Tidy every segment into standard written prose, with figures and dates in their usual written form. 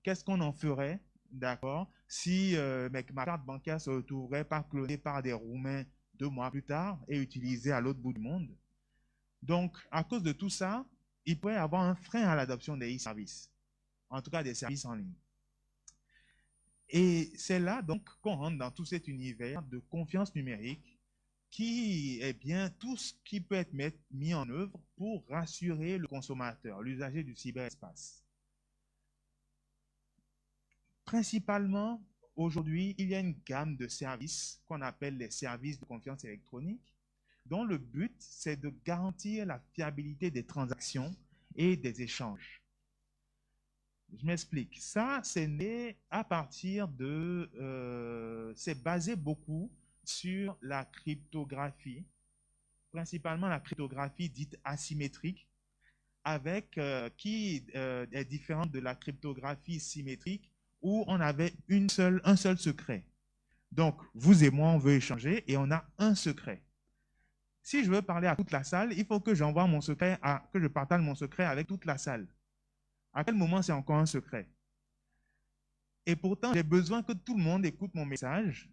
qu'est-ce qu'on en ferait, d'accord, si ma carte bancaire se retrouverait pas clonée par des Roumains 2 mois plus tard et utilisée à l'autre bout du monde. Donc, à cause de tout ça, il pourrait y avoir un frein à l'adoption des e-services, en tout cas des services en ligne. Et c'est là donc qu'on rentre dans tout cet univers de confiance numérique qui est bien tout ce qui peut être mis en œuvre pour rassurer le consommateur, l'usager du cyberespace. Principalement, aujourd'hui, il y a une gamme de services qu'on appelle les services de confiance électronique, dont le but, c'est de garantir la fiabilité des transactions et des échanges. Je m'explique. Ça, c'est né à partir de... c'est basé beaucoup sur la cryptographie, principalement la cryptographie dite asymétrique, avec qui est différente de la cryptographie symétrique où on avait un seul secret. Donc, vous et moi, on veut échanger et on a un secret. Si je veux parler à toute la salle, il faut que j'envoie mon secret, que je partage mon secret avec toute la salle. À quel moment c'est encore un secret? Et pourtant, j'ai besoin que tout le monde écoute mon message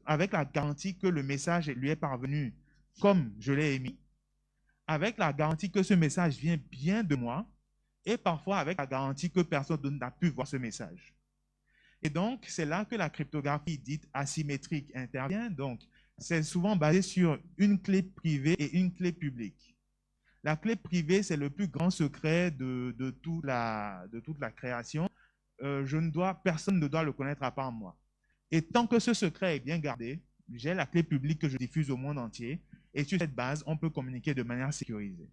avec la garantie que le message lui est parvenu comme je l'ai émis, avec la garantie que ce message vient bien de moi et parfois avec la garantie que personne n'a pu voir ce message. Et donc, c'est là que la cryptographie dite asymétrique intervient. Donc, c'est souvent basé sur une clé privée et une clé publique. La clé privée, c'est le plus grand secret de toute la création. Personne ne doit le connaître à part moi. Et tant que ce secret est bien gardé, j'ai la clé publique que je diffuse au monde entier. Et sur cette base, on peut communiquer de manière sécurisée.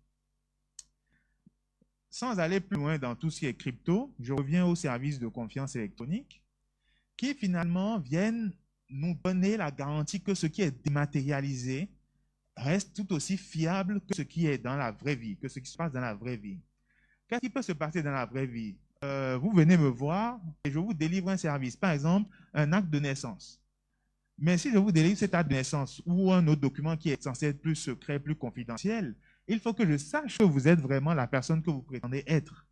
Sans aller plus loin dans tout ce qui est crypto, je reviens aux services de confiance électronique qui finalement viennent nous donner la garantie que ce qui est dématérialisé reste tout aussi fiable que ce qui est dans la vraie vie, que ce qui se passe dans la vraie vie. Qu'est-ce qui peut se passer dans la vraie vie? Vous venez me voir et je vous délivre un service, par exemple, un acte de naissance. Mais si je vous délivre cet acte de naissance ou un autre document qui est censé être plus secret, plus confidentiel, il faut que je sache que vous êtes vraiment la personne que vous prétendez être.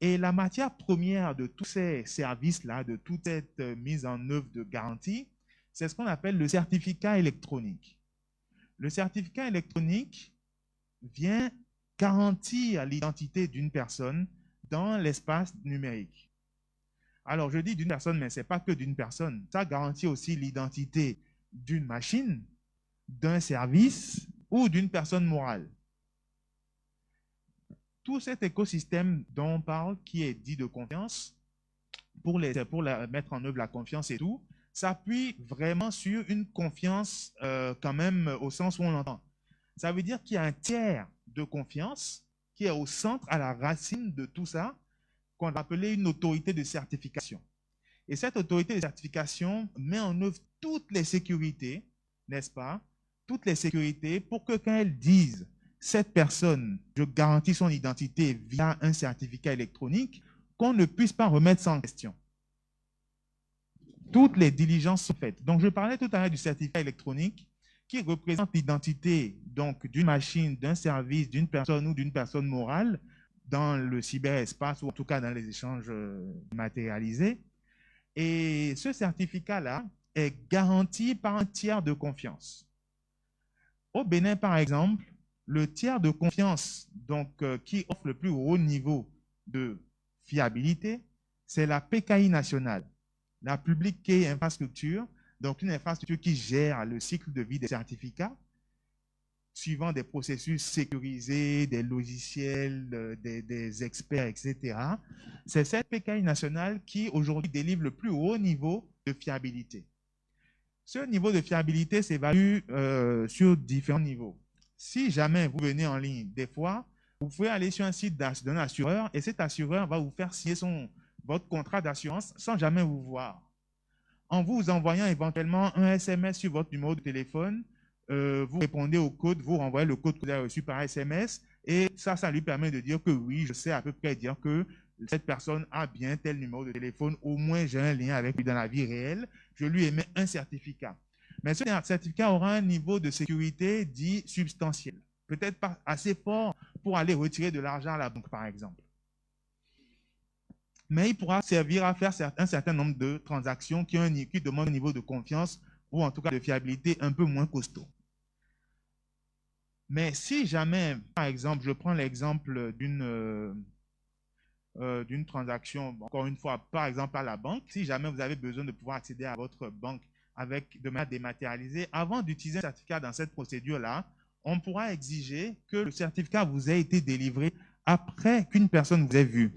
Et la matière première de tous ces services-là, de toute cette mise en œuvre de garantie, c'est ce qu'on appelle le certificat électronique. Le certificat électronique vient garantir l'identité d'une personne dans l'espace numérique. Alors, je dis d'une personne, mais ce n'est pas que d'une personne. Ça garantit aussi l'identité d'une machine, d'un service ou d'une personne morale. Tout cet écosystème dont on parle, qui est dit de confiance, pour mettre en œuvre la confiance et tout, s'appuie vraiment sur une confiance quand même au sens où on l'entend. Ça veut dire qu'il y a un tiers de confiance qui est au centre, à la racine de tout ça, qu'on va appeler une autorité de certification. Et cette autorité de certification met en œuvre toutes les sécurités, n'est-ce pas? Toutes les sécurités pour que quand elle dise cette personne, je garantis son identité via un certificat électronique, qu'on ne puisse pas remettre ça en question. Toutes les diligences sont faites. Donc, je parlais tout à l'heure du certificat électronique qui représente l'identité donc d'une machine, d'un service, d'une personne ou d'une personne morale dans le cyberespace ou en tout cas dans les échanges matérialisés. Et ce certificat-là est garanti par un tiers de confiance. Au Bénin, par exemple, le tiers de confiance donc, qui offre le plus haut niveau de fiabilité, c'est la PKI nationale, la Public Key Infrastructure, donc une infrastructure qui gère le cycle de vie des certificats, suivant des processus sécurisés, des logiciels, des experts, etc. C'est cette PKI nationale qui aujourd'hui délivre le plus haut niveau de fiabilité. Ce niveau de fiabilité s'évalue sur différents niveaux. Si jamais vous venez en ligne, des fois, vous pouvez aller sur un site d'un assureur et cet assureur va vous faire signer votre contrat d'assurance sans jamais vous voir. En vous envoyant éventuellement un SMS sur votre numéro de téléphone, vous répondez au code, vous renvoyez le code que vous avez reçu par SMS et ça lui permet de dire que oui, je sais à peu près dire que cette personne a bien tel numéro de téléphone, au moins j'ai un lien avec lui dans la vie réelle, je lui émets un certificat. Mais ce certificat aura un niveau de sécurité dit substantiel. Peut-être pas assez fort pour aller retirer de l'argent à la banque, par exemple. Mais il pourra servir à faire un certain nombre de transactions qui demandent un niveau de confiance ou en tout cas de fiabilité un peu moins costaud. Mais si jamais, par exemple, je prends l'exemple d'une transaction, encore une fois, par exemple à la banque, si jamais vous avez besoin de pouvoir accéder à votre banque de manière dématérialisée, avant d'utiliser un certificat dans cette procédure-là, on pourra exiger que le certificat vous ait été délivré après qu'une personne vous ait vu.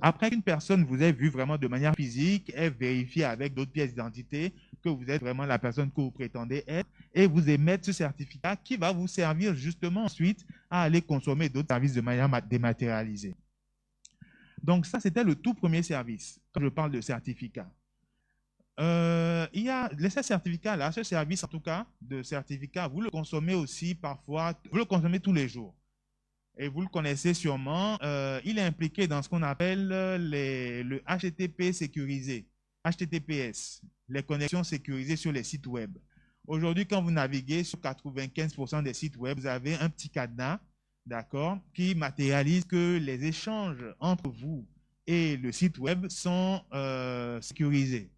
Après qu'une personne vous ait vu vraiment de manière physique, ait vérifié avec d'autres pièces d'identité que vous êtes vraiment la personne que vous prétendez être et vous émettre ce certificat qui va vous servir justement ensuite à aller consommer d'autres services de manière dématérialisée. Donc ça, c'était le tout premier service quand je parle de certificat. Il y a ces certificats-là, ce service en tout cas de certificat, vous le consommez aussi parfois, vous le consommez tous les jours. Et vous le connaissez sûrement, il est impliqué dans ce qu'on appelle le HTTP sécurisé, HTTPS, les connexions sécurisées sur les sites web. Aujourd'hui, quand vous naviguez sur 95% des sites web, vous avez un petit cadenas, d'accord, qui matérialise que les échanges entre vous et le site web sont sécurisés.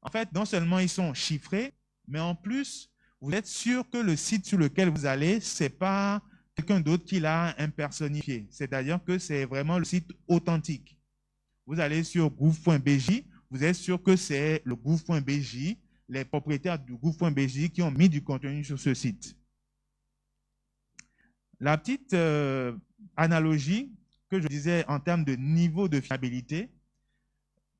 En fait, non seulement ils sont chiffrés, mais en plus, vous êtes sûr que le site sur lequel vous allez, ce n'est pas quelqu'un d'autre qui l'a impersonnifié. C'est-à-dire que c'est vraiment le site authentique. Vous allez sur gouv.bj, vous êtes sûr que c'est le gouv.bj, les propriétaires du gouv.bj qui ont mis du contenu sur ce site. La petite analogie que je disais en termes de niveau de fiabilité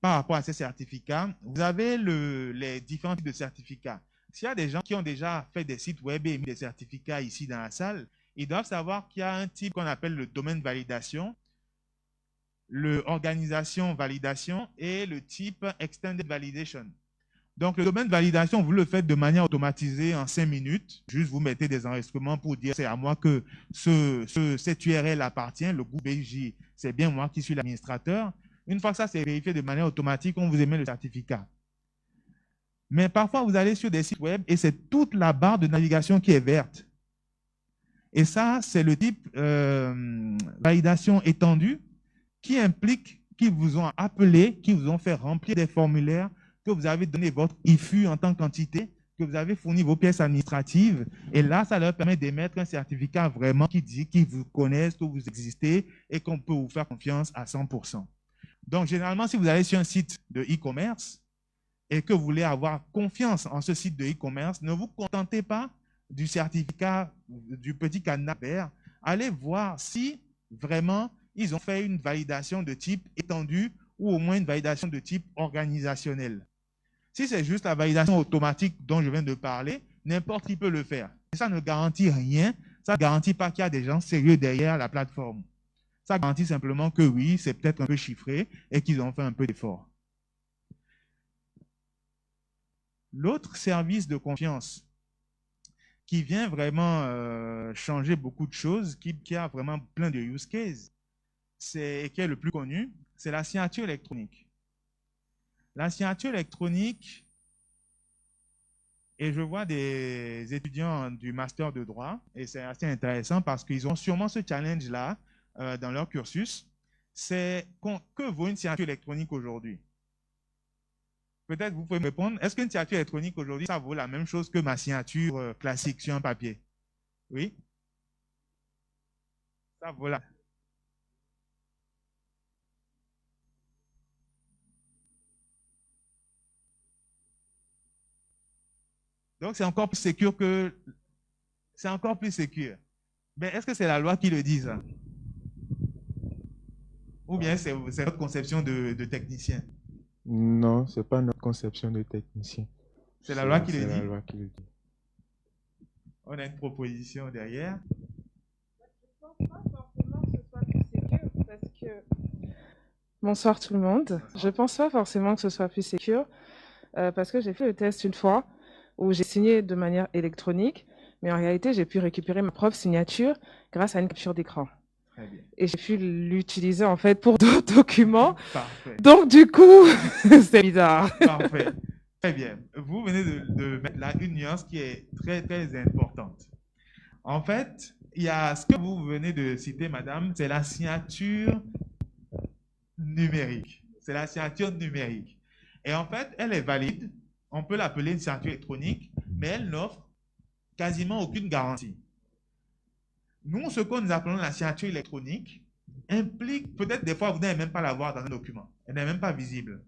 par rapport à ces certificats, vous avez les différents types de certificats. S'il y a des gens qui ont déjà fait des sites web et émis des certificats ici dans la salle, ils doivent savoir qu'il y a un type qu'on appelle le domaine validation, le organisation validation et le type extended validation. Donc, le domaine validation, vous le faites de manière automatisée en 5 minutes. Juste, vous mettez des enregistrements pour dire c'est à moi que cette URL appartient, le groupe BJ, c'est bien moi qui suis l'administrateur. Une fois que ça c'est vérifié de manière automatique, on vous émet le certificat. Mais parfois, vous allez sur des sites web et c'est toute la barre de navigation qui est verte. Et ça, c'est le type validation étendue qui implique qu'ils vous ont appelé, qui vous ont fait remplir des formulaires, que vous avez donné votre IFU en tant qu'entité, que vous avez fourni vos pièces administratives. Et là, ça leur permet d'émettre un certificat vraiment qui dit qu'ils vous connaissent, que vous existez et qu'on peut vous faire confiance à 100%. Donc, généralement, si vous allez sur un site de e-commerce et que vous voulez avoir confiance en ce site de e-commerce, ne vous contentez pas du certificat, du petit cadenas vert. Allez voir si vraiment ils ont fait une validation de type étendu ou au moins une validation de type organisationnel. Si c'est juste la validation automatique dont je viens de parler, n'importe qui peut le faire. Ça ne garantit rien. Ça ne garantit pas qu'il y a des gens sérieux derrière la plateforme. Ça garantit simplement que oui, c'est peut-être un peu chiffré et qu'ils ont fait un peu d'effort. L'autre service de confiance qui vient vraiment changer beaucoup de choses, qui a vraiment plein de use cases, et qui est le plus connu, c'est la signature électronique. La signature électronique, et je vois des étudiants du master de droit, et c'est assez intéressant parce qu'ils ont sûrement ce challenge-là dans leur cursus, c'est que vaut une signature électronique aujourd'hui? Peut-être vous pouvez me répondre, est-ce qu'une signature électronique aujourd'hui, ça vaut la même chose que ma signature classique sur un papier? Oui? Ça vaut la... Donc, c'est encore plus sécure que... C'est encore plus sécure. Mais est-ce que c'est la loi qui le dit, ça? Ou bien c'est votre conception de technicien? Non, ce n'est pas notre conception de technicien. C'est la loi qui le dit? C'est la loi qui le dit. On a une proposition derrière. Je ne pense pas forcément que ce soit plus sécure parce que... Bonsoir tout le monde. Je ne pense pas forcément que ce soit plus sécure parce que j'ai fait le test une fois où j'ai signé de manière électronique, mais en réalité, j'ai pu récupérer ma propre signature grâce à une capture d'écran. Très bien. Et j'ai pu l'utiliser en fait pour d'autres documents. Parfait. Donc du coup, c'est bizarre. Parfait. Très bien. Vous venez de mettre là une nuance qui est très, très importante. En fait, il y a ce que vous venez de citer, madame, c'est la signature numérique. C'est la signature numérique. Et en fait, elle est valide. On peut l'appeler une signature électronique, mais elle n'offre quasiment aucune garantie. Nous, ce que nous appelons la signature électronique implique, peut-être des fois, vous n'allez même pas la voir dans un document. Elle n'est même pas visible.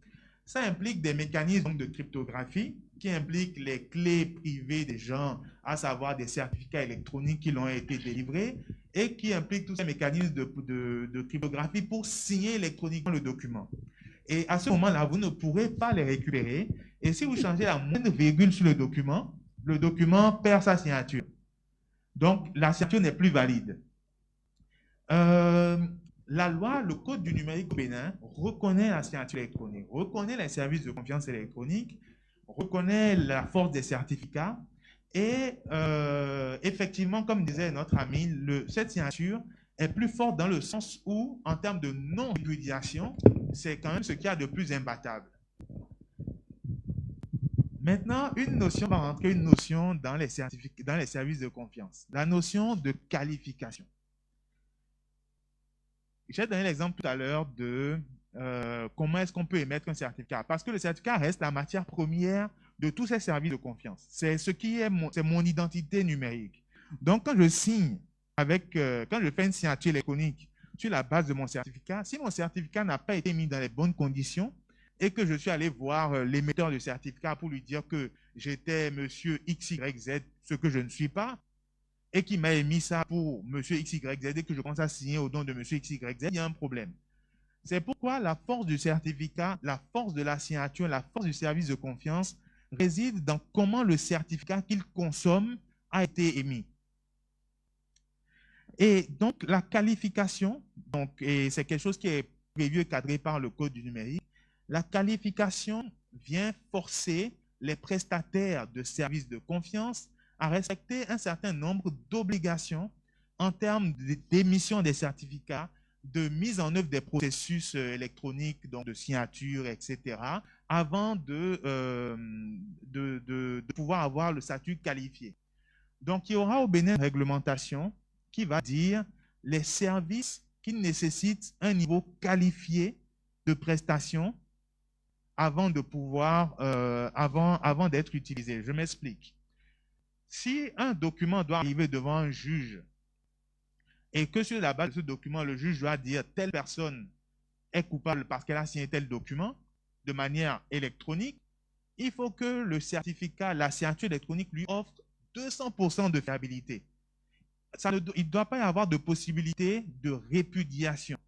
Ça implique des mécanismes de cryptographie qui impliquent les clés privées des gens, à savoir des certificats électroniques qui l'ont été délivrés, et qui impliquent tous ces mécanismes de cryptographie pour signer électroniquement le document. Et à ce moment-là, vous ne pourrez pas les récupérer. Et si vous changez la moindre virgule sur le document perd sa signature. Donc, la signature n'est plus valide. La loi, le Code du numérique au Bénin reconnaît la signature électronique, reconnaît les services de confiance électronique, reconnaît la force des certificats et effectivement, comme disait notre ami, cette signature est plus forte dans le sens où, en termes de non-répudiation, c'est quand même ce qu'il y a de plus imbattable. Maintenant, on va rentrer une notion dans les services de confiance, la notion de qualification. J'ai donné l'exemple tout à l'heure de comment est-ce qu'on peut émettre un certificat. Parce que le certificat reste la matière première de tous ces services de confiance. C'est ce qui est mon identité numérique. Donc, quand je signe quand je fais une signature électronique sur la base de mon certificat, si mon certificat n'a pas été mis dans les bonnes conditions et que je suis allé voir l'émetteur du certificat pour lui dire que j'étais monsieur XYZ, ce que je ne suis pas, et qui m'a émis ça pour monsieur XYZ et que je commence à signer au nom de monsieur XYZ, il y a un problème. C'est pourquoi la force du certificat, la force de la signature, la force du service de confiance réside dans comment le certificat qu'il consomme a été émis. Et donc, la qualification, et c'est quelque chose qui est prévu et cadré par le Code du numérique, la qualification vient forcer les prestataires de services de confiance à respecter un certain nombre d'obligations en termes d'émission des certificats, de mise en œuvre des processus électroniques, donc de signature, etc., avant de pouvoir avoir le statut qualifié. Donc, il y aura au Bénin une réglementation qui va dire les services qui nécessitent un niveau qualifié de prestation avant de pouvoir, avant d'être utilisé. Je m'explique. Si un document doit arriver devant un juge et que sur la base de ce document, le juge doit dire telle personne est coupable parce qu'elle a signé tel document de manière électronique, il faut que le certificat, la signature électronique lui offre 200% de fiabilité. Il ne doit pas y avoir de possibilité de répudiation.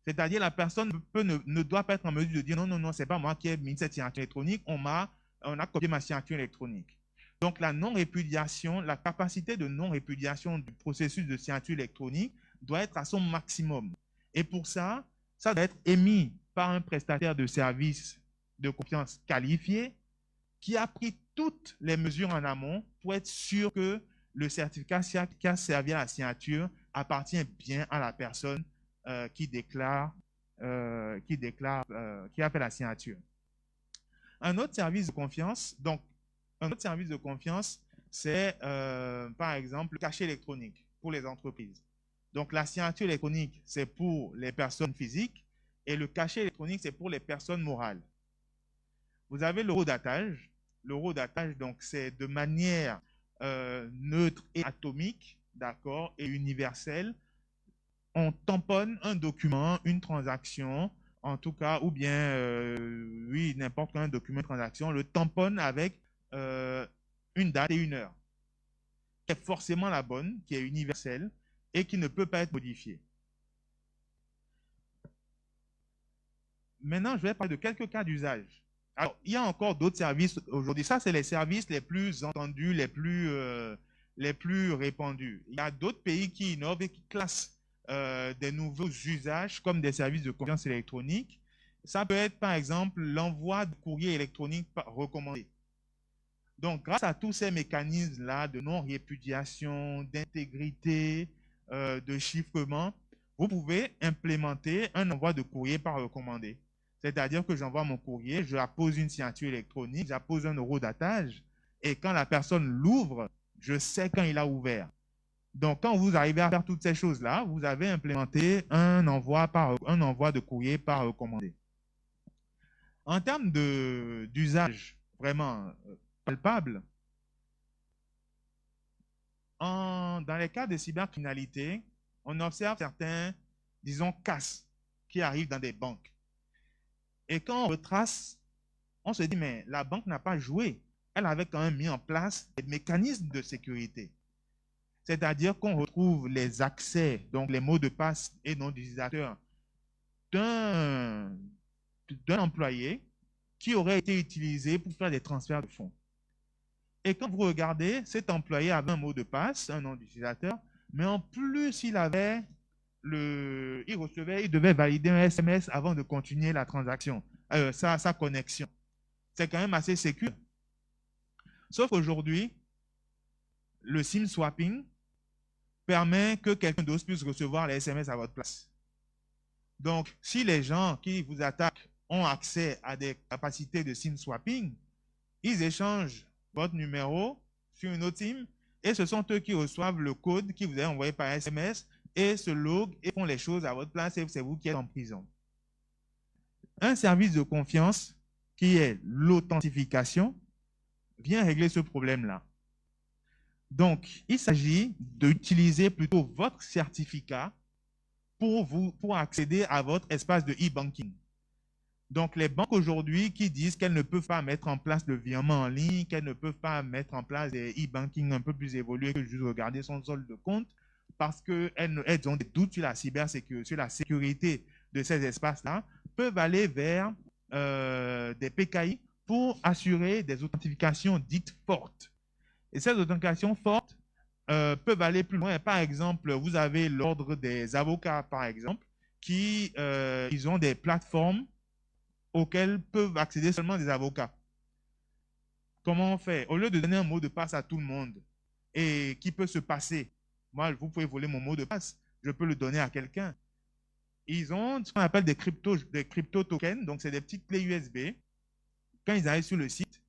C'est-à-dire la personne ne doit pas être en mesure de dire non, ce n'est pas moi qui ai mis cette signature électronique, on a copié ma signature électronique. Donc, la non-répudiation, la capacité de non-répudiation du processus de signature électronique doit être à son maximum. Et pour ça, ça doit être émis par un prestataire de services de confiance qualifié qui a pris toutes les mesures en amont pour être sûr que le certificat qui a servi à la signature appartient bien à la personne qui a fait la signature. Un autre service de confiance, c'est par exemple le cachet électronique pour les entreprises. Donc la signature électronique, c'est pour les personnes physiques et le cachet électronique, c'est pour les personnes morales. Vous avez l'eurodatage. L'eurodatage, donc, c'est de manière neutre et atomique, d'accord, et universelle. On tamponne un document, une transaction, en tout cas, ou bien, oui, n'importe quel document, une transaction, on le tamponne avec une date et une heure, qui est forcément la bonne, qui est universelle et qui ne peut pas être modifiée. Maintenant, je vais parler de quelques cas d'usage. Alors, il y a encore d'autres services aujourd'hui. Ça, c'est les services les plus entendus, les plus répandus. Il y a d'autres pays qui innovent et qui classent des nouveaux usages comme des services de confiance électronique. Ça peut être, par exemple, l'envoi de courrier électronique recommandé. Donc, grâce à tous ces mécanismes-là de non-répudiation, d'intégrité, de chiffrement, vous pouvez implémenter un envoi de courrier par recommandé. C'est-à-dire que j'envoie mon courrier, je appose une signature électronique, j'appose un eurodatage, et quand la personne l'ouvre, je sais quand il a ouvert. Donc, quand vous arrivez à faire toutes ces choses-là, vous avez implémenté un envoi de courrier par recommandé. En termes d'usage vraiment palpable, dans les cas de cybercriminalité, on observe certains, disons, casses qui arrivent dans des banques. Et quand on retrace, on se dit, mais la banque n'a pas joué. Elle avait quand même mis en place des mécanismes de sécurité. C'est-à-dire qu'on retrouve les accès, donc les mots de passe et noms d'utilisateur d'un employé qui aurait été utilisé pour faire des transferts de fonds. Et quand vous regardez, cet employé avait un mot de passe, un nom d'utilisateur, mais en plus, il devait valider un SMS avant de continuer la transaction, sa connexion. C'est quand même assez sécure. Sauf qu'aujourd'hui, le SIM swapping permet que quelqu'un d'autre puisse recevoir les SMS à votre place. Donc, si les gens qui vous attaquent ont accès à des capacités de SIM swapping, ils échangent votre numéro sur une autre SIM et ce sont eux qui reçoivent le code qui vous est envoyé par SMS et se loguent et font les choses à votre place et c'est vous qui êtes en prison. Un service de confiance qui est l'authentification vient régler ce problème-là. Donc, il s'agit d'utiliser plutôt votre certificat pour accéder à votre espace de e-banking. Donc, les banques aujourd'hui qui disent qu'elles ne peuvent pas mettre en place le virement en ligne, qu'elles ne peuvent pas mettre en place des e-banking un peu plus évolués que juste regarder son solde de compte, parce qu'elles ont des doutes sur la cybersécurité, sur la sécurité de ces espaces-là, peuvent aller vers des PKI pour assurer des authentifications dites fortes. Et ces authentifications fortes peuvent aller plus loin. Par exemple, vous avez l'ordre des avocats, par exemple, ils ont des plateformes auxquelles peuvent accéder seulement des avocats. Comment on fait? Au lieu de donner un mot de passe à tout le monde et qui peut se passer, moi, vous pouvez voler mon mot de passe, je peux le donner à quelqu'un. Ils ont ce qu'on appelle des crypto tokens, donc c'est des petites clés USB. Quand ils arrivent sur le site,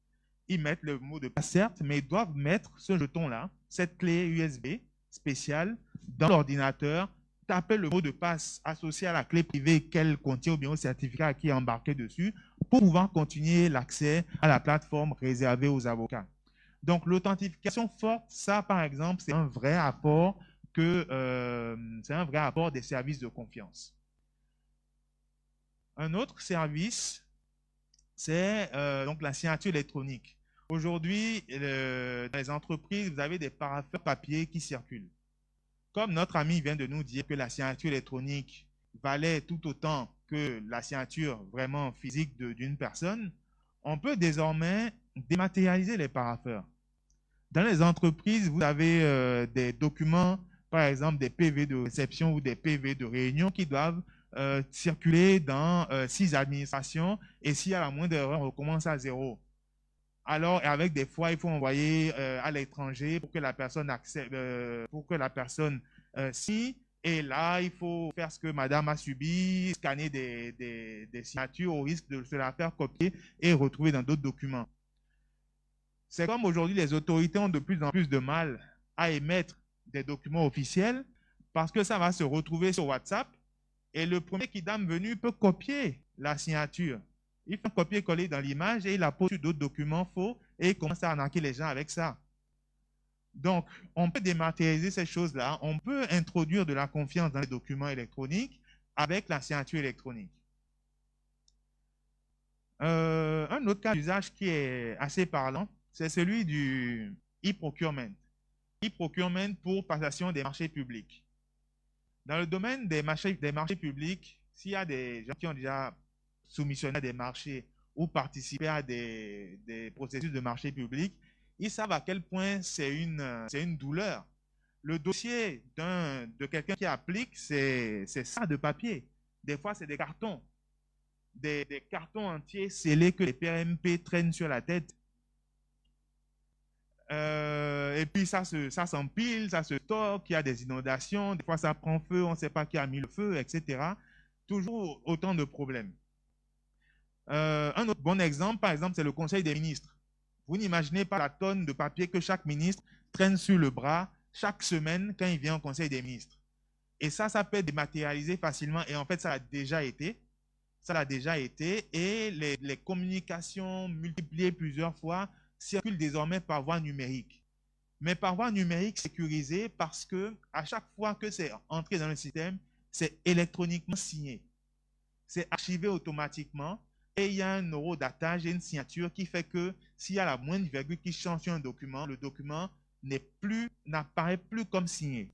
ils mettent le mot de passe, certes, mais ils doivent mettre ce jeton-là, cette clé USB spéciale, dans l'ordinateur, taper le mot de passe associé à la clé privée qu'elle contient ou bien au certificat qui est embarqué dessus pour pouvoir continuer l'accès à la plateforme réservée aux avocats. Donc, l'authentification forte, ça, par exemple, c'est un vrai apport des services de confiance. Un autre service, c'est donc la signature électronique. Aujourd'hui, dans les entreprises, vous avez des parapheurs papier qui circulent. Comme notre ami vient de nous dire que la signature électronique valait tout autant que la signature vraiment physique d'une personne, on peut désormais dématérialiser les parapheurs. Dans les entreprises, vous avez des documents, par exemple des PV de réception ou des PV de réunion qui doivent circuler dans 6 administrations et s'il y a la moindre erreur, on recommence à 0. Alors, avec des fois, il faut envoyer à l'étranger pour que la personne accepte, signe. Et là, il faut faire ce que madame a subi, scanner des signatures au risque de se la faire copier et retrouver dans d'autres documents. C'est comme aujourd'hui, les autorités ont de plus en plus de mal à émettre des documents officiels parce que ça va se retrouver sur WhatsApp et le premier kidam venu peut copier la signature. Il fait un copier-coller dans l'image et il la pose sur d'autres documents faux et il commence à arnaquer les gens avec ça. Donc, on peut dématérialiser ces choses-là. On peut introduire de la confiance dans les documents électroniques avec la signature électronique. Un autre cas d'usage qui est assez parlant, c'est celui du e-procurement. E-procurement pour passation des marchés publics. Dans le domaine des marchés publics, s'il y a des gens qui ont déjà soumissionné à des marchés ou participé à des processus de marché public, ils savent à quel point c'est une douleur. Le dossier de quelqu'un qui applique, c'est ça de papier. Des fois, c'est des cartons. Des cartons entiers scellés que les PMP traînent sur la tête. Et puis, ça s'empile, ça se stocke, il y a des inondations. Des fois, ça prend feu, on ne sait pas qui a mis le feu, etc. Toujours autant de problèmes. Un autre bon exemple, par exemple, c'est le Conseil des ministres. Vous n'imaginez pas la tonne de papier que chaque ministre traîne sur le bras chaque semaine quand il vient au Conseil des ministres. Et ça peut être dématérialisé facilement. Et en fait, ça l'a déjà été. Ça l'a déjà été. Et les communications multipliées plusieurs fois circulent désormais par voie numérique. Mais par voie numérique sécurisée parce que à chaque fois que c'est entré dans le système, c'est électroniquement signé. C'est archivé automatiquement et il y a un neurodatage et une signature qui fait que s'il y a la moindre virgule qui change sur un document, le document n'apparaît plus comme signé.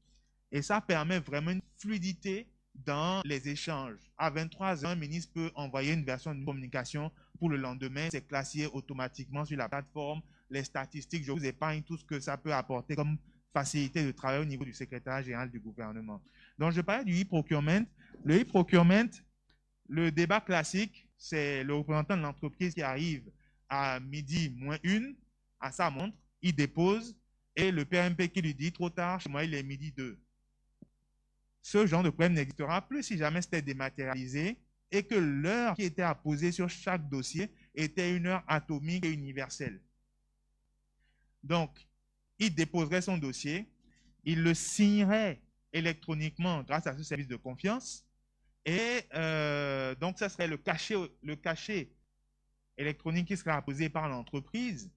Et ça permet vraiment une fluidité dans les échanges. À 23 heures, un ministre peut envoyer une version d'une communication pour le lendemain. C'est classé automatiquement sur la plateforme. Les statistiques, je vous épargne tout ce que ça peut apporter comme facilité de travail au niveau du secrétariat général du gouvernement. Donc, je parlais du e-procurement. Le e-procurement, le débat classique, c'est le représentant de l'entreprise qui arrive à midi moins une, à sa montre, il dépose, et le PMP qui lui dit trop tard, chez moi il est midi 2. Ce genre de problème n'existera plus si jamais c'était dématérialisé et que l'heure qui était apposée sur chaque dossier était une heure atomique et universelle. Donc, il déposerait son dossier, il le signerait électroniquement grâce à ce service de confiance et donc ça serait le cachet électronique qui serait apposé par l'entreprise.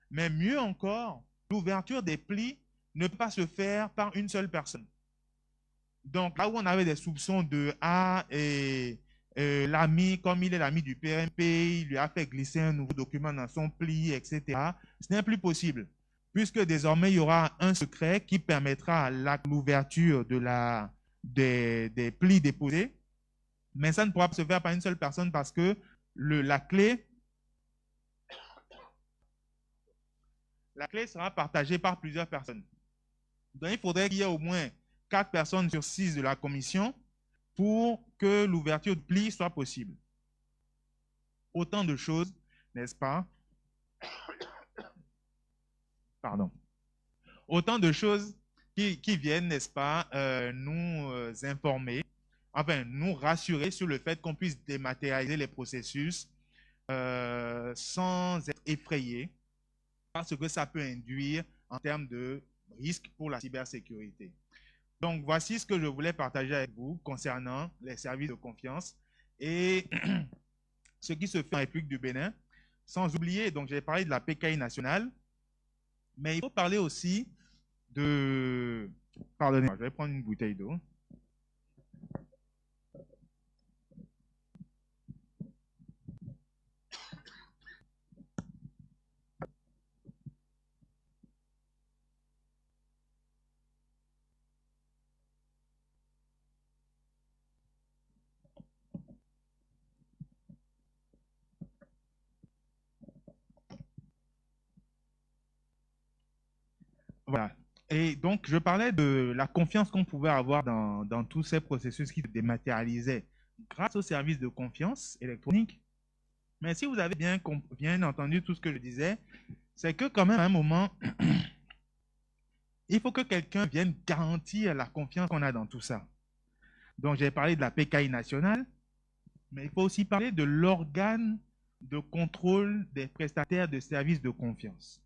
Mais mieux encore, l'ouverture des plis ne peut pas se faire par une seule personne. Donc, là où on avait des soupçons de et l'ami, comme il est l'ami du PMP, il lui a fait glisser un nouveau document dans son pli, etc. Ce n'est plus possible, puisque désormais, il y aura un secret qui permettra l'ouverture des plis déposés, mais ça ne pourra pas se faire par une seule personne parce que la clé sera partagée par plusieurs personnes. Donc, il faudrait qu'il y ait au moins 4 personnes sur 6 de la commission pour que l'ouverture de pli soit possible. Autant de choses, n'est-ce pas? Pardon. Autant de choses qui viennent, n'est-ce pas, nous informer, enfin, nous rassurer sur le fait qu'on puisse dématérialiser les processus sans être effrayé par ce que ça peut induire en termes de risque pour la cybersécurité. Donc, voici ce que je voulais partager avec vous concernant les services de confiance et ce qui se fait en République du Bénin. Sans oublier, donc j'ai parlé de la PKI nationale, mais il faut parler aussi de... Pardonnez-moi, je vais prendre une bouteille d'eau. Voilà. Et donc, je parlais de la confiance qu'on pouvait avoir dans tous ces processus qui se dématérialisaient grâce aux services de confiance électronique. Mais si vous avez bien entendu tout ce que je disais, c'est que quand même à un moment, il faut que quelqu'un vienne garantir la confiance qu'on a dans tout ça. Donc, j'ai parlé de la PKI nationale, mais il faut aussi parler de l'organe de contrôle des prestataires de services de confiance.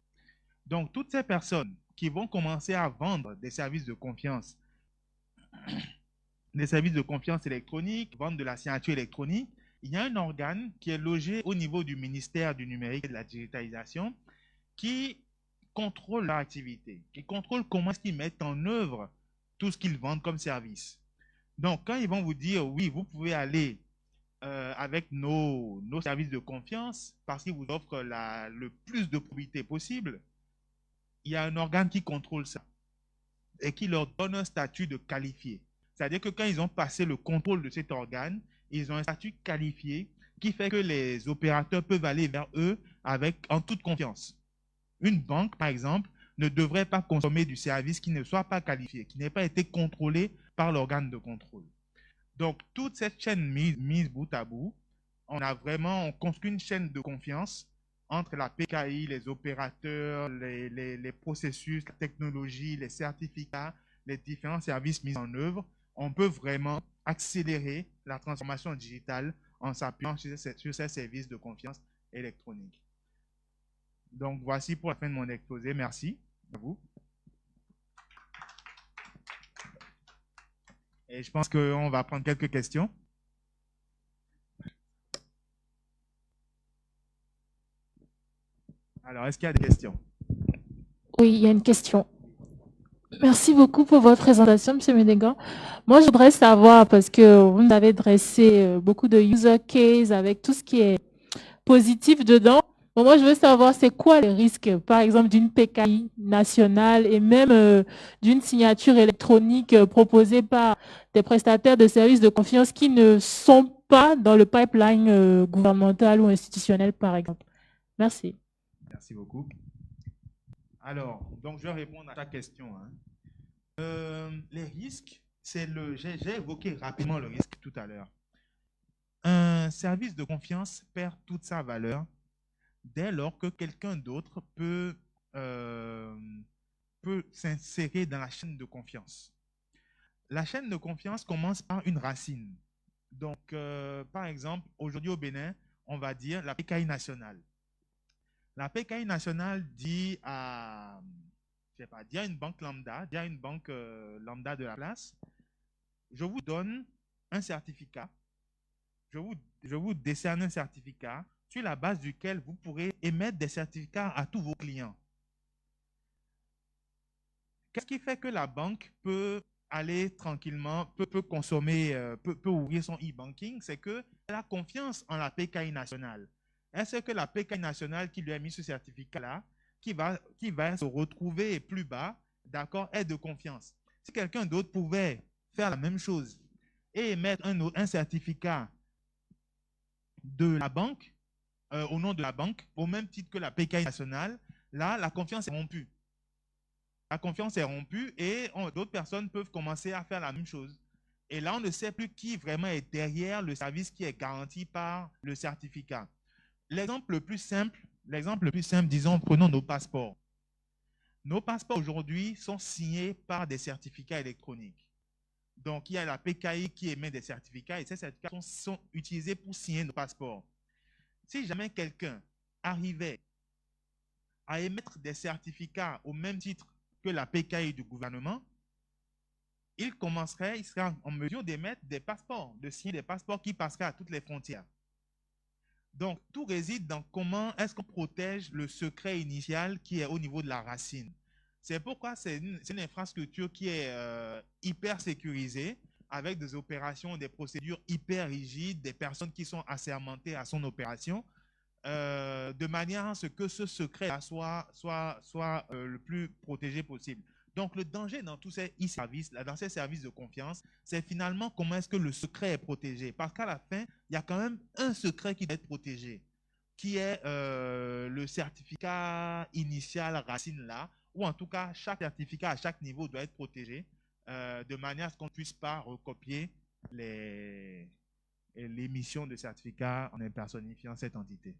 Donc, toutes ces personnes qui vont commencer à vendre des services de confiance électroniques, vendre de la signature électronique, il y a un organe qui est logé au niveau du ministère du numérique et de la digitalisation qui contrôle leur activité, qui contrôle comment est-ce qu'ils mettent en œuvre tout ce qu'ils vendent comme service. Donc, quand ils vont vous dire, oui, vous pouvez aller avec nos services de confiance parce qu'ils vous offrent le plus de probité possible, il y a un organe qui contrôle ça et qui leur donne un statut de qualifié. C'est-à-dire que quand ils ont passé le contrôle de cet organe, ils ont un statut qualifié qui fait que les opérateurs peuvent aller vers eux en toute confiance. Une banque, par exemple, ne devrait pas consommer du service qui ne soit pas qualifié, qui n'ait pas été contrôlé par l'organe de contrôle. Donc, toute cette chaîne mise bout à bout, on construit une chaîne de confiance entre la PKI, les opérateurs, les processus, la technologie, les certificats, les différents services mis en œuvre. On peut vraiment accélérer la transformation digitale en s'appuyant sur ces services de confiance électronique. Donc, voici pour la fin de mon exposé. Merci à vous. Et je pense qu'on va prendre quelques questions. Alors, est-ce qu'il y a des questions? Oui, il y a une question. Merci beaucoup pour votre présentation, M. Ménégan. Moi, je voudrais savoir, parce que vous nous avez dressé beaucoup de user case avec tout ce qui est positif dedans. Bon, moi, je veux savoir, c'est quoi les risques, par exemple, d'une PKI nationale et même d'une signature électronique proposée par des prestataires de services de confiance qui ne sont pas dans le pipeline gouvernemental ou institutionnel, par exemple. Merci. Merci beaucoup. Alors, donc je vais répondre à ta question, hein. Les risques, j'ai évoqué rapidement le risque tout à l'heure. Un service de confiance perd toute sa valeur dès lors que quelqu'un d'autre euh, peut s'insérer dans la chaîne de confiance. La chaîne de confiance commence par une racine. Donc, par exemple, aujourd'hui au Bénin, on va dire la PKI nationale. La PKI nationale dit à, je sais pas, dit à une banque lambda, dit à une banque lambda de la place, je vous donne un certificat, je vous décerne un certificat sur la base duquel vous pourrez émettre des certificats à tous vos clients. Qu'est-ce qui fait que la banque peut aller tranquillement, peut consommer, peut ouvrir son e-banking? C'est qu'elle a confiance en la PKI nationale. Elle sait que la PKI nationale qui lui a mis ce certificat-là, qui va se retrouver plus bas, d'accord, est de confiance. Si quelqu'un d'autre pouvait faire la même chose et émettre un certificat de la banque, au nom de la banque, au même titre que la PKI nationale, là, la confiance est rompue. La confiance est rompue et d'autres personnes peuvent commencer à faire la même chose. Et là, on ne sait plus qui vraiment est derrière le service qui est garanti par le certificat. L'exemple le plus simple, disons, prenons nos passeports. Nos passeports aujourd'hui sont signés par des certificats électroniques. Donc, il y a la PKI qui émet des certificats et ces certificats sont utilisés pour signer nos passeports. Si jamais quelqu'un arrivait à émettre des certificats au même titre que la PKI du gouvernement, il sera en mesure d'émettre des passeports, de signer des passeports qui passeraient à toutes les frontières. Donc, tout réside dans comment est-ce qu'on protège le secret initial qui est au niveau de la racine. C'est pourquoi c'est une infrastructure qui est hyper sécurisée, avec des opérations, des procédures hyper rigides, des personnes qui sont assermentées à son opération, de manière à ce que ce secret soit le plus protégé possible. Donc, le danger dans tous ces e-services, dans ces services de confiance, c'est finalement comment est-ce que le secret est protégé. Parce qu'à la fin, il y a quand même un secret qui doit être protégé, qui est le certificat initial racine là, ou en tout cas, chaque certificat à chaque niveau doit être protégé, de manière à ce qu'on ne puisse pas recopier l'émission de certificats en impersonnifiant cette entité.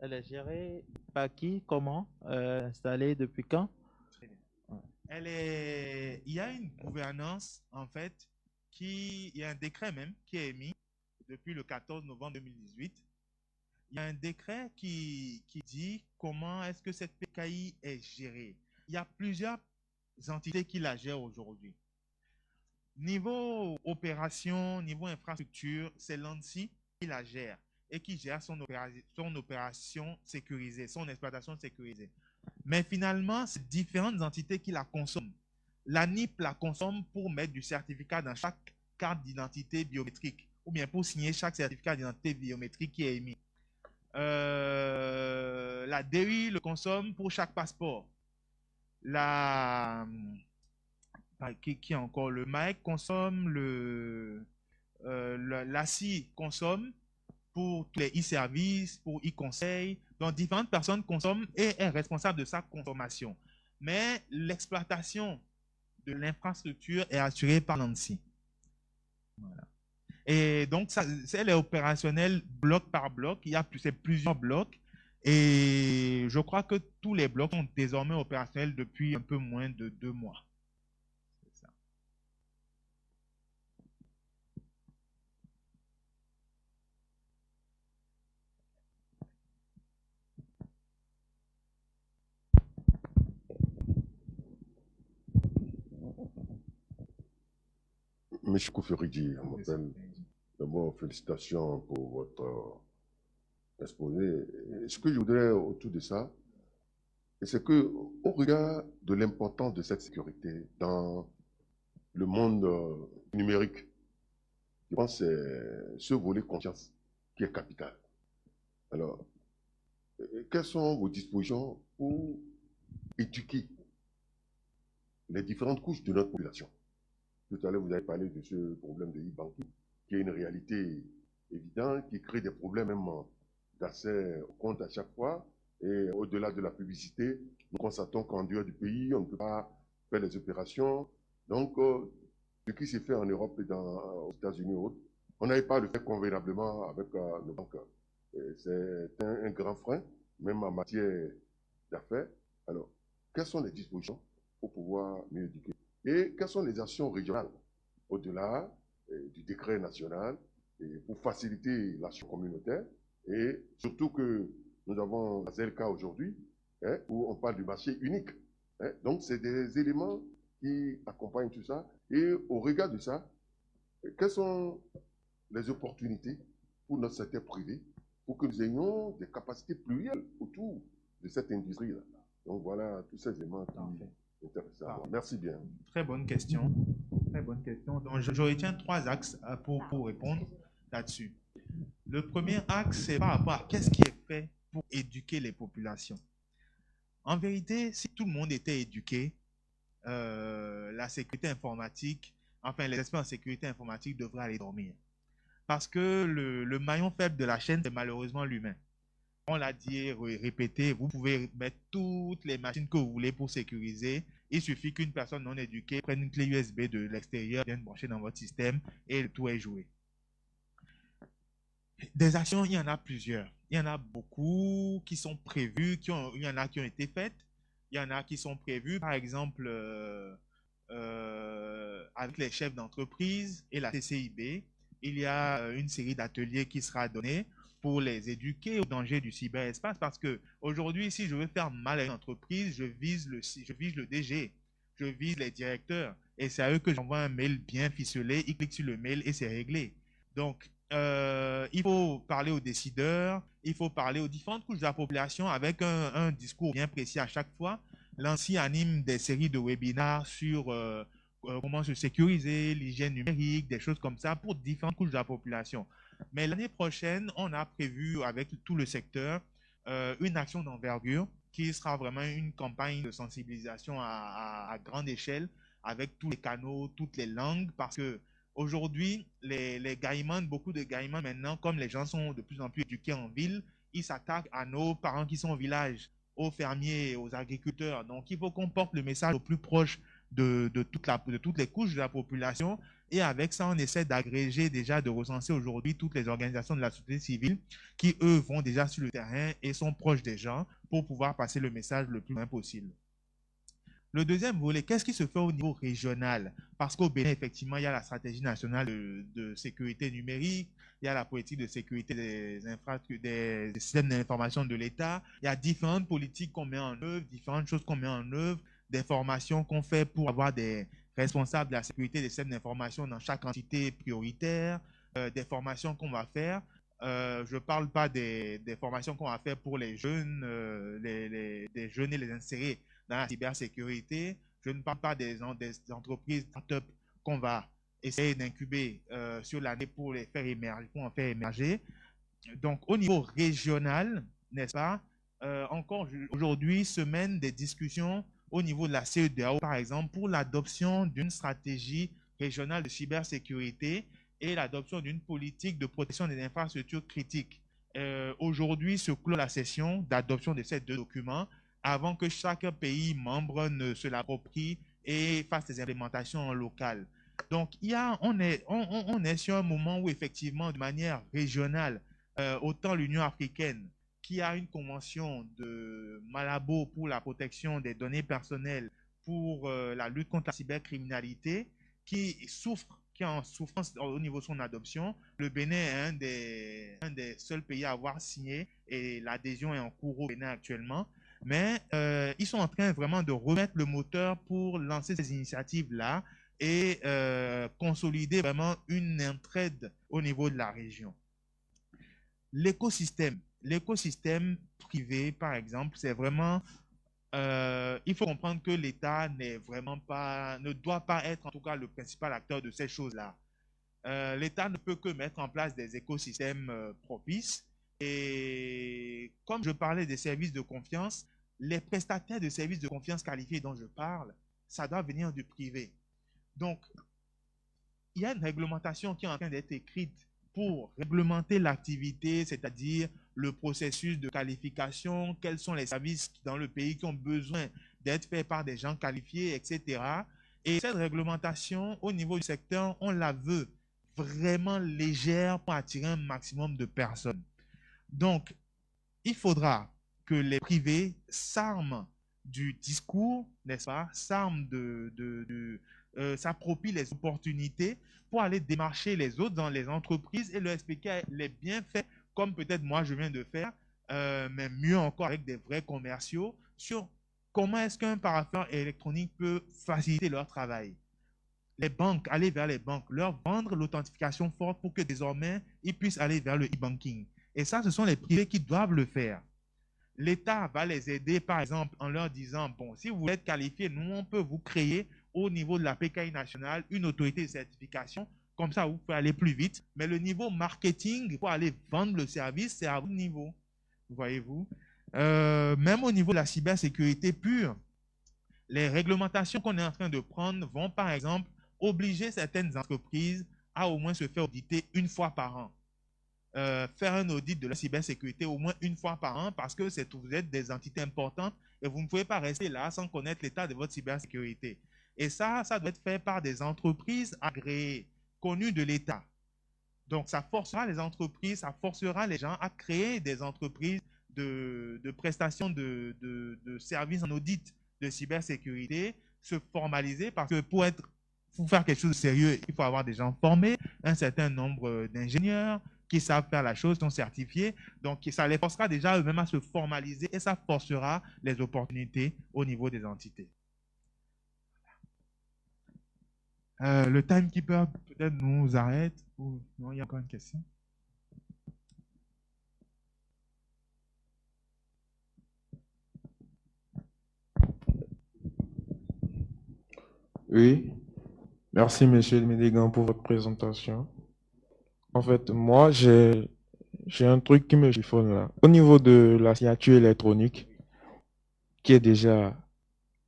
Elle est gérée par qui? Comment? Installée depuis quand? Il y a une gouvernance, en fait, il y a un décret même qui est émis depuis le 14 novembre 2018. Il y a un décret qui dit comment est-ce que cette PKI est gérée. Il y a plusieurs entités qui la gèrent aujourd'hui. Niveau opération, niveau infrastructure, c'est l'ANSSI qui la gère et qui gère son opération sécurisée, son exploitation sécurisée. Mais finalement, c'est différentes entités qui la consomment. La NIP la consomme pour mettre du certificat dans chaque carte d'identité biométrique ou bien pour signer chaque certificat d'identité biométrique qui est émis. La DEI le consomme pour chaque passeport. Qui encore? Le MAEC consomme, l'ACI consomme pour tous les e-services, pour e-conseil. Donc, différentes personnes consomment et est responsable de sa consommation. Mais l'exploitation de l'infrastructure est assurée par l'ANSSI. Voilà. Et donc, elle est opérationnelle bloc par bloc. Il y a plusieurs blocs. Et je crois que tous les blocs sont désormais opérationnels depuis un peu moins de 2 mois. C'est ça. Monsieur Kouferidji, on m'appelle. D'abord, félicitations pour votre exposé. Et ce que je voudrais autour de ça, c'est que, au regard de l'importance de cette sécurité dans le monde numérique, je pense que c'est ce volet confiance qui est capital. Alors, quelles sont vos dispositions pour éduquer les différentes couches de notre population? Tout à l'heure, vous avez parlé de ce problème de e-banking, qui est une réalité évidente, qui crée des problèmes même d'accès au compte à chaque fois. Et au-delà de la publicité, nous constatons qu'en dehors du pays, on ne peut pas faire les opérations. Donc, ce qui s'est fait en Europe et aux États-Unis ou autres, on n'avait pas à le faire convenablement avec nos banques. C'est un grand frein, même en matière d'affaires. Alors, quelles sont les dispositions pour pouvoir mieux éduquer? Et quelles sont les actions régionales, au-delà du décret national, pour faciliter l'action communautaire? Et surtout que nous avons la ZLK aujourd'hui, où on parle du marché unique. Donc, c'est des éléments qui accompagnent tout ça. Et au regard de ça, quelles sont les opportunités pour notre secteur privé pour que nous ayons des capacités plurielles autour de cette industrie-là? Donc, voilà tous ces éléments qui intéressants. Merci bien. Très bonne question. Très bonne question. Donc, je retiens 3 axes pour répondre là-dessus. Le premier axe, c'est par rapport à qu'est-ce qui est fait pour éduquer les populations. En vérité, si tout le monde était éduqué, la sécurité informatique, enfin les experts en sécurité informatique devraient aller dormir. Parce que le maillon faible de la chaîne, c'est malheureusement l'humain. On l'a dit, répété, vous pouvez mettre toutes les machines que vous voulez pour sécuriser. Il suffit qu'une personne non éduquée prenne une clé USB de l'extérieur, vienne brancher dans votre système et le tout est joué. Des actions, il y en a plusieurs. Il y en a beaucoup qui sont prévues, il y en a qui ont été faites. Il y en a qui sont prévues, par exemple, avec les chefs d'entreprise et la TCIB. Il y a une série d'ateliers qui sera donnée pour les éduquer au danger du cyberespace. Parce que aujourd'hui, si je veux faire mal à une entreprise, je vise le DG, je vise les directeurs. Et c'est à eux que j'envoie un mail bien ficelé, ils cliquent sur le mail et c'est réglé. Donc, il faut parler aux décideurs, il faut parler aux différentes couches de la population avec un discours bien précis à chaque fois. L'ANSSI anime des séries de webinaires sur comment se sécuriser, l'hygiène numérique, des choses comme ça pour différentes couches de la population. Mais l'année prochaine, on a prévu avec tout le secteur une action d'envergure qui sera vraiment une campagne de sensibilisation à grande échelle avec tous les canaux, toutes les langues, parce que aujourd'hui, les gaïmans, beaucoup de gaïmans maintenant, comme les gens sont de plus en plus éduqués en ville, ils s'attaquent à nos parents qui sont au village, aux fermiers, aux agriculteurs. Donc, il faut qu'on porte le message au plus proche de toutes les couches de la population. Et avec ça, on essaie d'agréger déjà, de recenser aujourd'hui toutes les organisations de la société civile qui, eux, vont déjà sur le terrain et sont proches des gens pour pouvoir passer le message le plus loin possible. Le deuxième volet, qu'est-ce qui se fait au niveau régional? Parce qu'au Bénin, effectivement, il y a la stratégie nationale de sécurité numérique, il y a la politique de sécurité des systèmes d'information de l'État, il y a différentes politiques qu'on met en œuvre, différentes choses qu'on met en œuvre, des formations qu'on fait pour avoir des responsables de la sécurité des systèmes d'information dans chaque entité prioritaire, des formations qu'on va faire. Je ne parle pas des formations qu'on va faire pour les jeunes, des jeunes et les insérer dans la cybersécurité. Je ne parle pas des entreprises start-up qu'on va essayer d'incuber sur l'année pour les faire émerger, pour en faire émerger. Donc, au niveau régional, n'est-ce pas, encore aujourd'hui se mènent des discussions au niveau de la CEDEAO, par exemple, pour l'adoption d'une stratégie régionale de cybersécurité et l'adoption d'une politique de protection des infrastructures critiques. Aujourd'hui se clôt la session d'adoption de ces 2 documents avant que chaque pays membre ne se l'approprie et fasse des implémentations locales. Donc, on est sur un moment où, effectivement, de manière régionale, autant l'Union africaine, qui a une convention de Malabo pour la protection des données personnelles, pour la lutte contre la cybercriminalité, qui est en souffrance au niveau de son adoption. Le Bénin est un des seuls pays à avoir signé et l'adhésion est en cours au Bénin actuellement. Mais ils sont en train vraiment de remettre le moteur pour lancer ces initiatives-là et consolider vraiment une entraide au niveau de la région. L'écosystème privé, par exemple, c'est vraiment il faut comprendre que l'État ne doit pas être en tout cas le principal acteur de ces choses-là. L'État ne peut que mettre en place des écosystèmes propices. Et comme je parlais des services de confiance, les prestataires de services de confiance qualifiés dont je parle, ça doit venir du privé. Donc, il y a une réglementation qui est en train d'être écrite pour réglementer l'activité, c'est-à-dire le processus de qualification, quels sont les services dans le pays qui ont besoin d'être faits par des gens qualifiés, etc. Et cette réglementation, au niveau du secteur, on la veut vraiment légère pour attirer un maximum de personnes. Donc, il faudra que les privés s'arment du discours, n'est-ce pas, s'approprient les opportunités pour aller démarcher les autres dans les entreprises et leur expliquer les bienfaits, comme peut-être moi je viens de faire, mais mieux encore avec des vrais commerciaux, sur comment est-ce qu'un parapheur électronique peut faciliter leur travail. Les banques, aller vers les banques, leur vendre l'authentification forte pour que désormais, ils puissent aller vers le e-banking. Et ça, ce sont les privés qui doivent le faire. L'État va les aider, par exemple, en leur disant, bon, si vous êtes qualifié, nous, on peut vous créer au niveau de la PKI nationale une autorité de certification. Comme ça, vous pouvez aller plus vite. Mais le niveau marketing, pour aller vendre le service, c'est à votre niveau. Voyez-vous. Même au niveau de la cybersécurité pure, les réglementations qu'on est en train de prendre vont, par exemple, obliger certaines entreprises à au moins se faire auditer une fois par an. Faire un audit de la cybersécurité au moins une fois par an parce que vous êtes des entités importantes et vous ne pouvez pas rester là sans connaître l'état de votre cybersécurité. Et ça doit être fait par des entreprises agréées, connues de l'État. Donc, ça forcera les entreprises, ça forcera les gens à créer des entreprises de prestation de services en audit de cybersécurité, se formaliser parce que pour faire quelque chose de sérieux, il faut avoir des gens formés, un certain nombre d'ingénieurs qui savent faire la chose, sont certifiés. Donc, ça les forcera déjà eux-mêmes à se formaliser et ça forcera les opportunités au niveau des entités. Le timekeeper peut-être nous arrête ou non, il y a encore une question. Oui, merci Monsieur Médégan pour votre présentation. En fait, moi, j'ai un truc qui me chiffonne là. Au niveau de la signature électronique, qui est déjà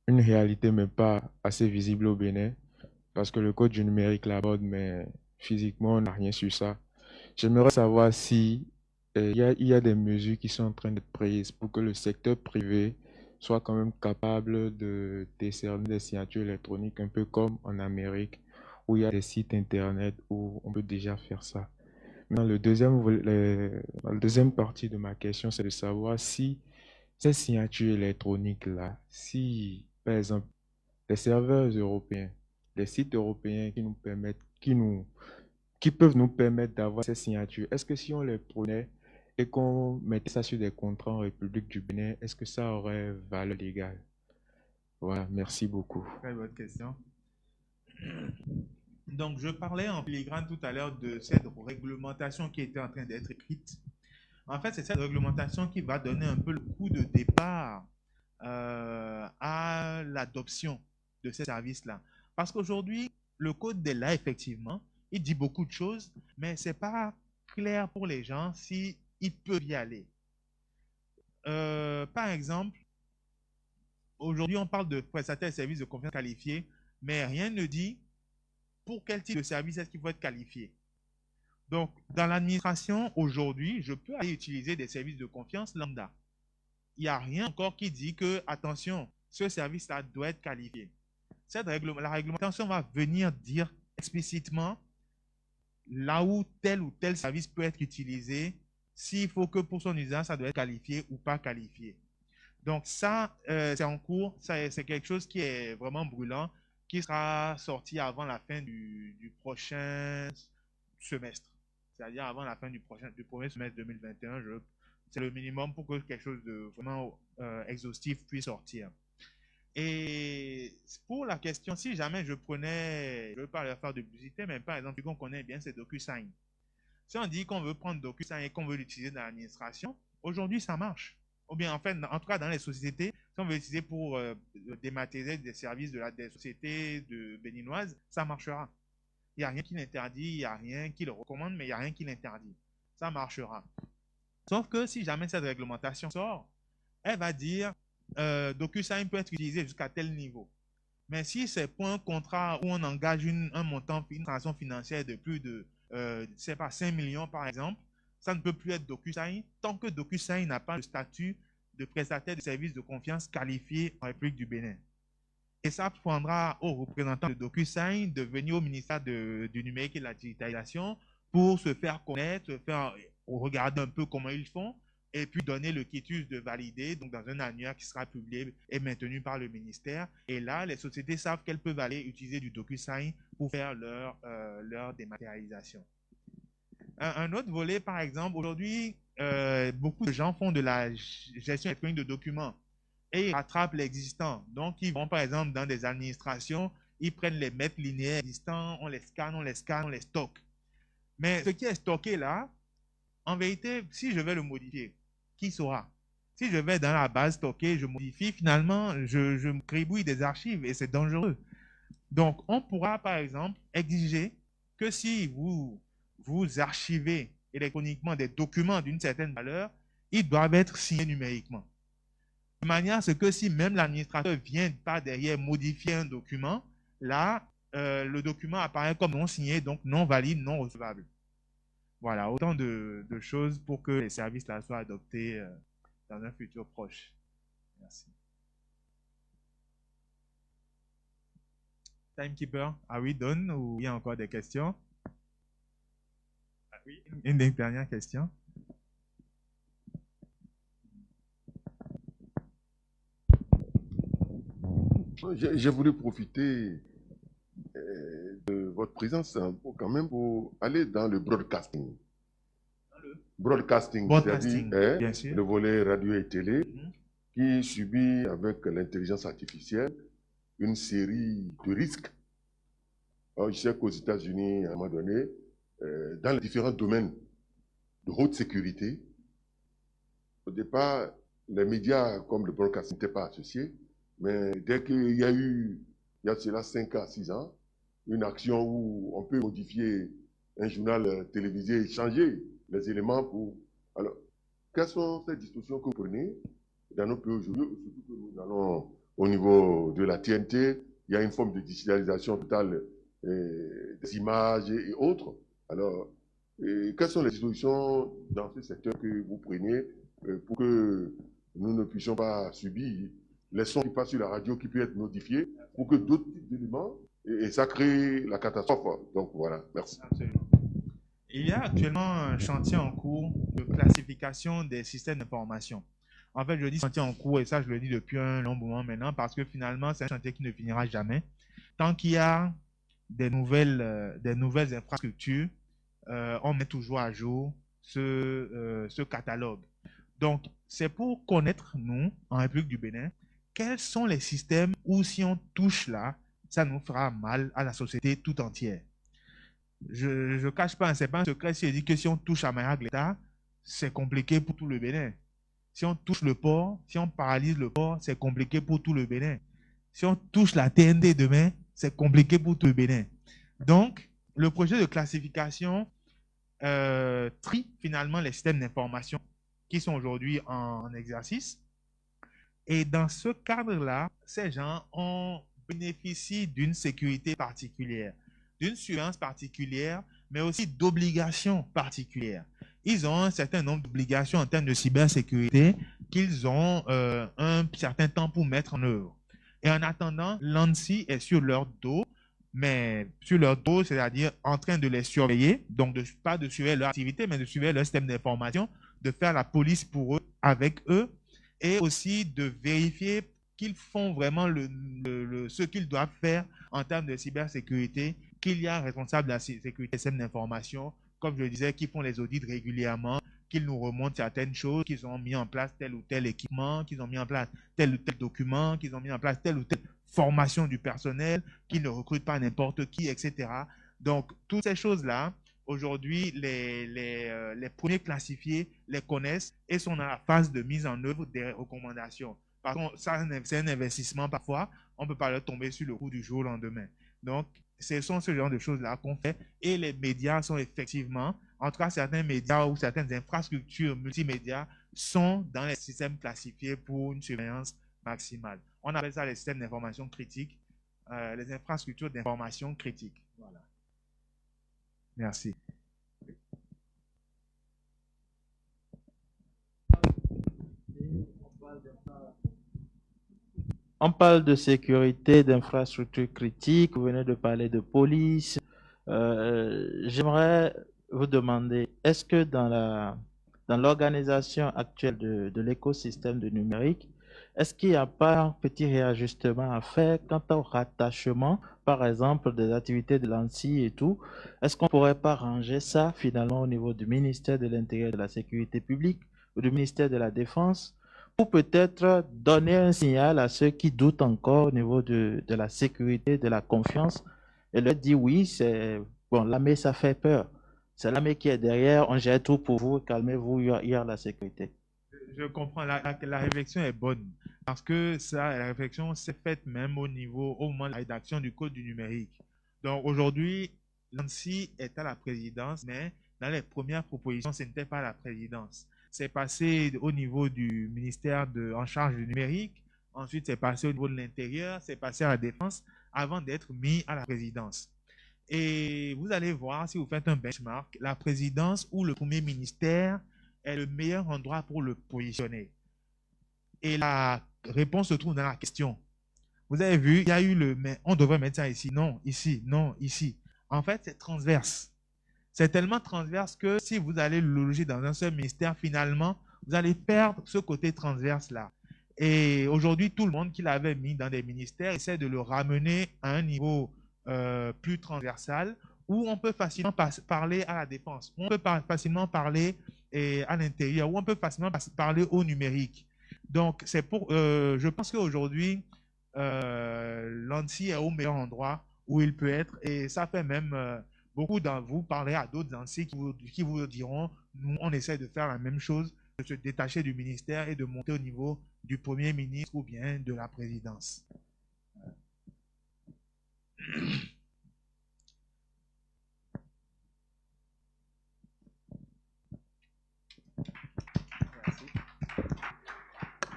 une réalité, mais pas assez visible au Bénin, parce que le code du numérique l'aborde, mais physiquement, on n'a rien sur ça. J'aimerais savoir si il y a des mesures qui sont en train d'être prises pour que le secteur privé soit quand même capable de décerner des signatures électroniques, un peu comme en Amérique, où il y a des sites internet où on peut déjà faire ça. Maintenant, la deuxième partie de ma question, c'est de savoir si ces signatures électroniques-là, si, par exemple, les serveurs européens, les sites européens qui peuvent nous permettre d'avoir ces signatures, est-ce que si on les prenait et qu'on mettait ça sur des contrats en République du Bénin, est-ce que ça aurait valeur légale? Voilà, merci beaucoup. Très bonne question. Donc, je parlais en filigrane tout à l'heure de cette réglementation qui était en train d'être écrite. En fait, c'est cette réglementation qui va donner un peu le coup de départ à l'adoption de ces services-là. Parce qu'aujourd'hui, le code est là, effectivement, il dit beaucoup de choses, mais ce n'est pas clair pour les gens s'ils peuvent y aller. Par exemple, aujourd'hui, on parle de prestataires de services de confiance qualifiés, mais rien ne dit pour quel type de service est-ce qu'il faut être qualifié. Donc, dans l'administration, aujourd'hui, je peux aller utiliser des services de confiance lambda. Il n'y a rien encore qui dit que, attention, ce service-là doit être qualifié. La réglementation va venir dire explicitement là où tel service peut être utilisé, s'il faut que pour son usage, ça doit être qualifié ou pas qualifié. Donc ça, c'est en cours, c'est quelque chose qui est vraiment brûlant, qui sera sorti avant la fin du prochain semestre. C'est-à-dire avant la fin du premier semestre 2021, c'est le minimum pour que quelque chose de vraiment exhaustif puisse sortir. Et pour la question, si jamais je prenais, je ne veux pas leur faire de publicité, mais par exemple, qu'on connaît bien, c'est DocuSign. Si on dit qu'on veut prendre DocuSign et qu'on veut l'utiliser dans l'administration, aujourd'hui, ça marche. Ou bien, en fait, en tout cas, dans les sociétés, si on veut l'utiliser pour dématérialiser des services des sociétés béninoises, ça marchera. Il n'y a rien qui l'interdit, il n'y a rien qui le recommande, mais il n'y a rien qui l'interdit. Ça marchera. Sauf que si jamais cette réglementation sort, elle va dire DocuSign peut être utilisé jusqu'à tel niveau. Mais si c'est pour un contrat où on engage un montant, une transaction financière de plus de, c'est pas 5 millions par exemple, ça ne peut plus être DocuSign tant que DocuSign n'a pas le statut de prestataire de services de confiance qualifié en République du Bénin. Et ça prendra aux représentants de DocuSign de venir au ministère du numérique et de la digitalisation pour se faire connaître, regarder un peu comment ils font et puis donner le quitus de valider donc dans un annuaire qui sera publié et maintenu par le ministère. Et là, les sociétés savent qu'elles peuvent aller utiliser du DocuSign pour faire leur dématérialisation. Un autre volet, par exemple, aujourd'hui, beaucoup de gens font de la gestion électronique de documents et ils rattrapent l'existant. Donc, ils vont, par exemple, dans des administrations, ils prennent les mètres linéaires existants, on les scanne, on les stocke. Mais ce qui est stocké là, en vérité, si je vais le modifier, qui saura? Si je vais dans la base stockée, je modifie, finalement, je me gribouille des archives et c'est dangereux. Donc, on pourra, par exemple, exiger que si vous archivez électroniquement des documents d'une certaine valeur, ils doivent être signés numériquement. De manière à ce que si même l'administrateur vient par derrière modifier un document, là, le document apparaît comme non signé, donc non valide, non recevable. Voilà, autant de choses pour que les services là soient adoptés dans un futur proche. Merci. Timekeeper, ah oui, donne ou il y a encore des questions? Ah oui, une dernière question. J'ai voulu profiter de votre présence pour quand même pour aller dans le broadcasting. Broadcasting, c'est-à-dire bien sûr. le volet radio et télé qui subit avec l'intelligence artificielle une série de risques. Alors, je sais qu'aux États-Unis, à un moment donné, dans les différents domaines de haute sécurité, au départ, les médias comme le broadcasting n'étaient pas associés, mais dès qu'il y a eu, il y a cela 5 à 6 ans, une action où on peut modifier un journal télévisé et changer les éléments pour... Alors, quelles sont ces dispositions que vous prenez dans nos pays aujourd'hui, surtout que nous allons au niveau de la TNT, il y a une forme de digitalisation totale des images et autres. Alors, quelles sont les dispositions dans ce secteur que vous prenez pour que nous ne puissions pas subir les sons qui passent sur la radio qui peuvent être modifiés pour que d'autres types d'éléments, et ça crée la catastrophe. Donc voilà, merci. Absolument. Il y a actuellement un chantier en cours de classification des systèmes d'information. En fait, je dis chantier en cours et ça, je le dis depuis un long moment maintenant parce que finalement, c'est un chantier qui ne finira jamais. Tant qu'il y a des nouvelles infrastructures, on met toujours à jour ce catalogue. Donc, c'est pour connaître, nous, en République du Bénin, quels sont les systèmes où si on touche là, ça nous fera mal à la société tout entière. Je ne cache pas, ce n'est pas un secret si je dis que si on touche à Maya-Gleta, c'est compliqué pour tout le Bénin. Si on touche le port, si on paralyse le port, c'est compliqué pour tout le Bénin. Si on touche la TNT demain, c'est compliqué pour tout le Bénin. Donc, le projet de classification trie finalement les systèmes d'information qui sont aujourd'hui en exercice. Et dans ce cadre-là, ces gens bénéficient d'une sécurité particulière, d'une surveillance particulière, mais aussi d'obligations particulières. Ils ont un certain nombre d'obligations en termes de cybersécurité qu'ils ont un certain temps pour mettre en œuvre. Et en attendant, l'ANSSI est sur leur dos, mais sur leur dos, c'est-à-dire en train de les surveiller, donc pas de surveiller leur activité, mais de surveiller leur système d'information, de faire la police pour eux, avec eux, et aussi de vérifier qu'ils font vraiment ce qu'ils doivent faire en termes de cybersécurité, qu'il y a un responsable de la sécurité des systèmes d'information, comme je le disais, qui font les audits régulièrement, qu'ils nous remontent certaines choses, qu'ils ont mis en place tel ou tel équipement, qu'ils ont mis en place tel ou tel document, qu'ils ont mis en place telle ou telle formation du personnel, qu'ils ne recrutent pas n'importe qui, etc. Donc, toutes ces choses-là, aujourd'hui, les premiers classifiés les connaissent et sont dans la phase de mise en œuvre des recommandations. Par contre, ça, c'est un investissement parfois. On ne peut pas leur tomber sur le coup du jour au lendemain. Donc, ce sont ce genre de choses-là qu'on fait. Et les médias sont effectivement, en tout cas, certains médias ou certaines infrastructures multimédia sont dans les systèmes classifiés pour une surveillance maximale. On appelle ça les systèmes d'information critique, les infrastructures d'information critique. Voilà. Merci. On parle de sécurité, d'infrastructures critiques, vous venez de parler de police. J'aimerais vous demander, est-ce que dans l'organisation actuelle de l'écosystème du numérique, est-ce qu'il n'y a pas un petit réajustement à faire quant au rattachement, par exemple, des activités de l'ANSSI et tout? Est-ce qu'on ne pourrait pas ranger ça finalement au niveau du ministère de l'Intérieur et de la Sécurité publique ou du ministère de la Défense, pour peut-être donner un signal à ceux qui doutent encore au niveau de la sécurité, de la confiance, et leur dire oui, c'est bon, l'armée, ça fait peur. C'est l'armée qui est derrière, on gère tout pour vous, calmez-vous, il y a la sécurité. Je comprends, la réflexion est bonne parce que ça, la réflexion s'est faite même au moment de la rédaction du code du numérique. Donc aujourd'hui, l'ANSSI est à la présidence, mais dans les premières propositions, ce n'était pas la présidence. C'est passé au niveau du ministère en charge du numérique, ensuite c'est passé au niveau de l'intérieur, c'est passé à la défense avant d'être mis à la présidence. Et vous allez voir, si vous faites un benchmark, la présidence ou le premier ministère est le meilleur endroit pour le positionner. Et la réponse se trouve dans la question. Vous avez vu, il y a eu mais on devrait mettre ça ici, non, ici, non, ici. En fait, c'est transverse. C'est tellement transverse que si vous allez le loger dans un seul ministère, finalement, vous allez perdre ce côté transverse-là. Et aujourd'hui, tout le monde qui l'avait mis dans des ministères essaie de le ramener à un niveau plus transversal où on peut facilement parler à la défense, où on peut facilement parler à l'intérieur, où on peut facilement parler au numérique. Donc, je pense qu'aujourd'hui, l'ANSSI est au meilleur endroit où il peut être et ça fait même beaucoup d'entre vous parler à d'autres ANSSI qui vous diront, nous, on essaie de faire la même chose, de se détacher du ministère et de monter au niveau du Premier ministre ou bien de la présidence.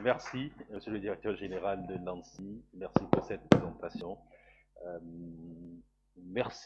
Merci, Monsieur le Directeur Général de l'ANSSI. Merci pour cette présentation. Merci.